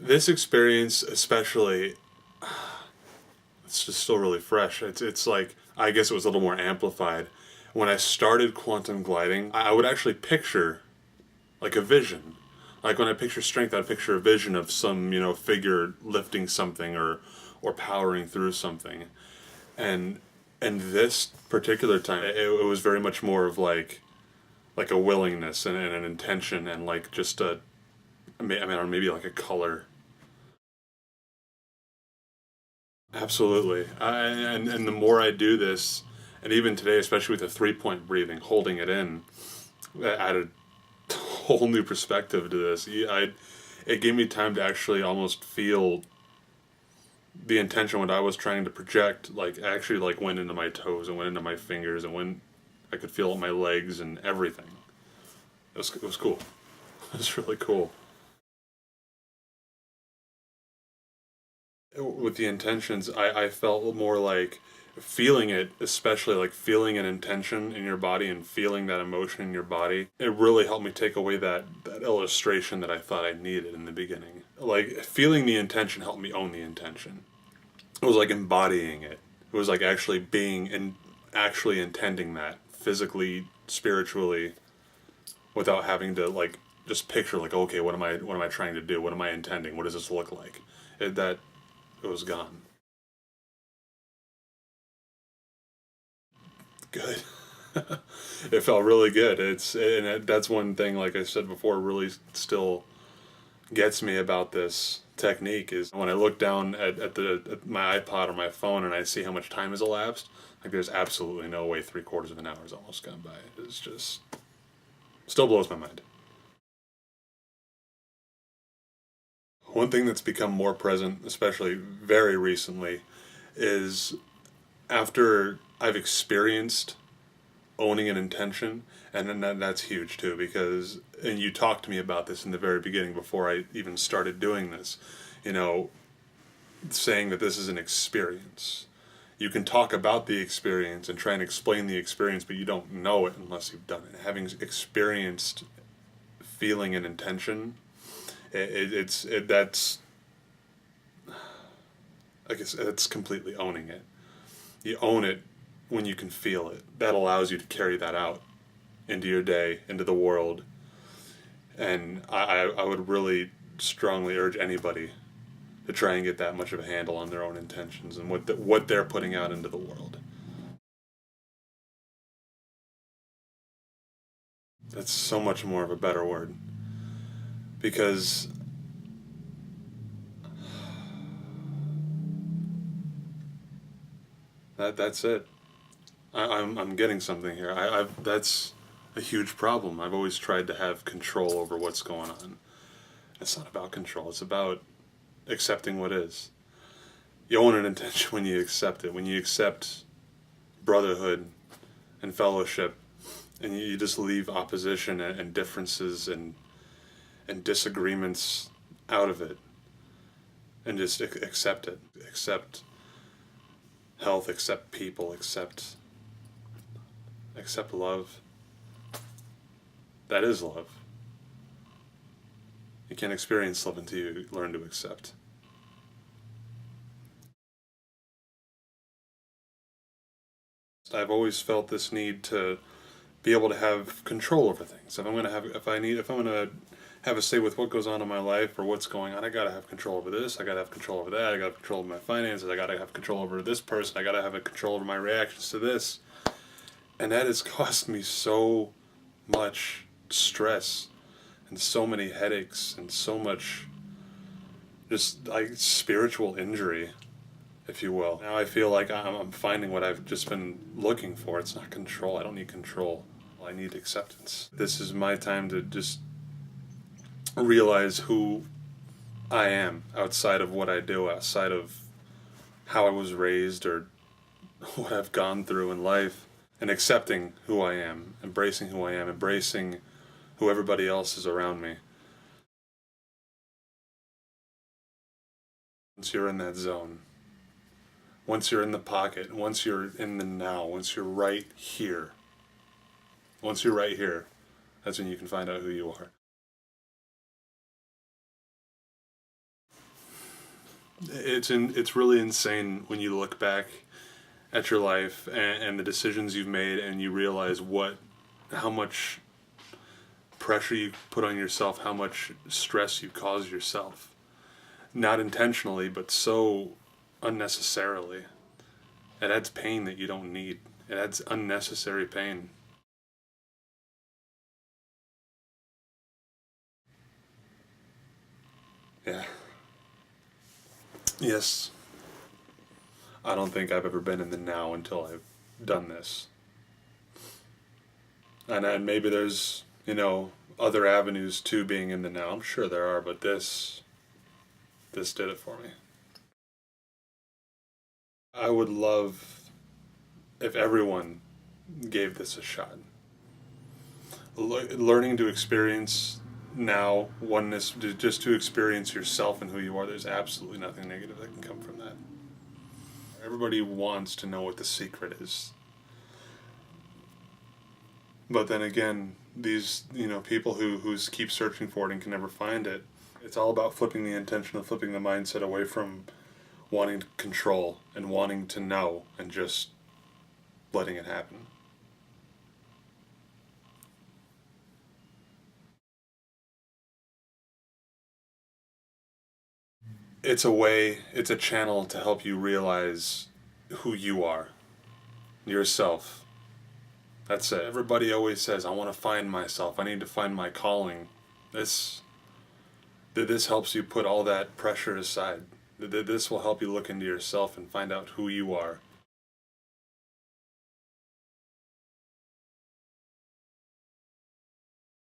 This experience especially, it's just still really fresh. It's like, I guess it was a little more amplified. When I started quantum gliding, I would actually picture like a vision. Like when I picture strength, I'd picture a vision of some, figure lifting something or powering through something. And and this particular time, it was very much more of like a willingness and an intention and like just or maybe like a color. Absolutely. And the more I do this, and even today, especially with the 3 point breathing, holding it in, added a whole new perspective to this. It gave me time to actually almost feel the intention what I was trying to project. Like actually, like went into my toes and went into my fingers and when I could feel my legs and everything. It was cool. It was really cool. With the intentions, I felt more like feeling it, especially like feeling an intention in your body and feeling that emotion in your body. It really helped me take away that illustration that I thought I needed in the beginning. Like feeling the intention helped me own the intention. It was like embodying it. It was like actually being and actually intending that physically, spiritually, without having to like just picture like, okay, what am I trying to do? What am I intending? What does this look like? That it was gone. Good. It felt really good. That's one thing, like I said before, really still gets me about this technique is when I look down at my iPod or my phone and I see how much time has elapsed. Like there's absolutely no way 3/4 of an hour has almost gone by. It's just still blows my mind. One thing that's become more present, especially very recently, is after I've experienced owning an intention, and then that's huge too because and you talked to me about this in the very beginning before I even started doing this, you know, saying that this is an experience. You can talk about the experience and try and explain the experience, but you don't know it unless you've done it. Having experienced feeling an intention, that's I guess it's completely owning it. You own it when you can feel it. That allows you to carry that out into your day, into the world. And I would really strongly urge anybody to try and get that much of a handle on their own intentions and what they're putting out into the world. That's so much more of a better word because that's it. I'm getting something here. I've that's a huge problem. I've always tried to have control over what's going on. It's not about control. It's about accepting what is. You own an intention when you accept it. When you accept brotherhood and fellowship, and you just leave opposition and differences and disagreements out of it, and just accept it. Accept health. Accept people. Accept love. That is love. You can't experience love until you learn to accept. I've always felt this need to be able to have control over things. If I'm gonna have a say with what goes on in my life or what's going on, I gotta have control over this. I gotta have control over that. I gotta have control over my finances. I gotta have control over this person. I gotta have a control over my reactions to this, and that has cost me so much stress and so many headaches and so much just like spiritual injury, if you will. Now I feel like I'm finding what I've just been looking for. It's not control. I don't need control. I need acceptance. This is my time to just realize who I am outside of what I do, outside of how I was raised or what I've gone through in life, and accepting who I am, embracing who I am, embracing who everybody else is around me. Once you're in that zone, once you're in the pocket, once you're in the now, once you're right here, that's when you can find out who you are. It's really insane when you look back at your life and the decisions you've made, and you realize how much pressure you put on yourself, how much stress you cause yourself, not intentionally, but so unnecessarily. It adds pain that you don't need. It adds unnecessary pain. Yeah. Yes. I don't think I've ever been in the now until I've done this. And maybe there's, other avenues to being in the now. I'm sure there are, but this did it for me. I would love if everyone gave this a shot. Learning to experience now oneness, just to experience yourself and who you are. There's absolutely nothing negative that can come from that. Everybody wants to know what the secret is, but then again, these people who keep searching for it and can never find it. It's all about flipping the intention of flipping the mindset away from wanting to control and wanting to know and just letting it happen. It's a channel to help you realize who you are, yourself. That's it. Everybody always says, I want to find myself. I need to find my calling. This helps you put all that pressure aside. This will help you look into yourself and find out who you are.